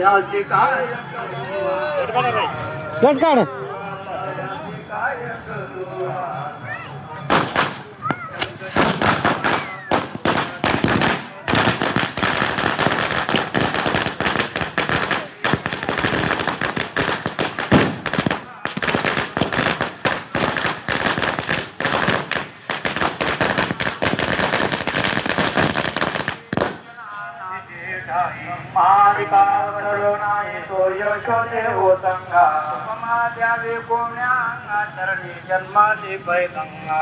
याची काय कट काढ मारिकावरणाय सूर्यशोधे होतंगा उपमाद्यावे कोण्यांगा चरणी जन्मादि पैतंगा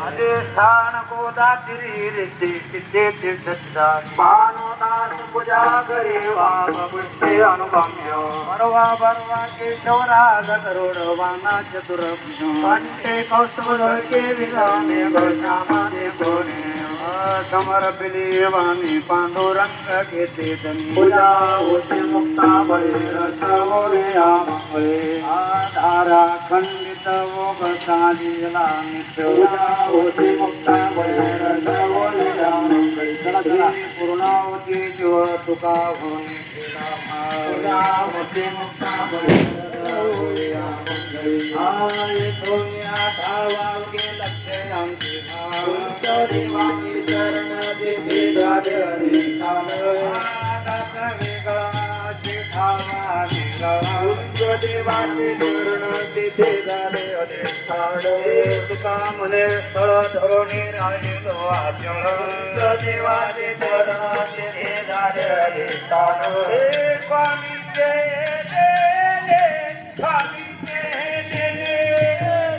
अधिष्ठान गोदातिरी रिद्धि सिद्धे तीर्थस्था भानुदास पूजा करे वामपुष्टे अनुगम्य परवा परवा केशवराज करोड वाना चतुर्भुज कंठे कौस्तुभ के विधाने गोश्यामादि कोणे समर्पिली वाणी पांडुरंग घेते धनी पूजा होते मुक्ता बळे रसवरे आमळे आधारा खंडित वोगता लीला नित्य पूजा होते मुक्ता बळे रसवरे आमळे पूर्णावती जीव तुका होई पूजा होते मुक्ता बळे रसवरे आमळे आय सोन्या धावागे लक्ष्य आमचे देवानी चरण देवी राधे अधिष्ठान देवाचे चरण तिथे झाले अधिष्ठान तुका मने स्थळ धरुणी राहिलो आचरण देवाचे चरण तिथे झाले अधिष्ठान स्वामी जय जय स्वामी जय जय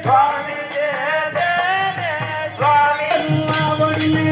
स्वामी जय जय स्वामी आवडीने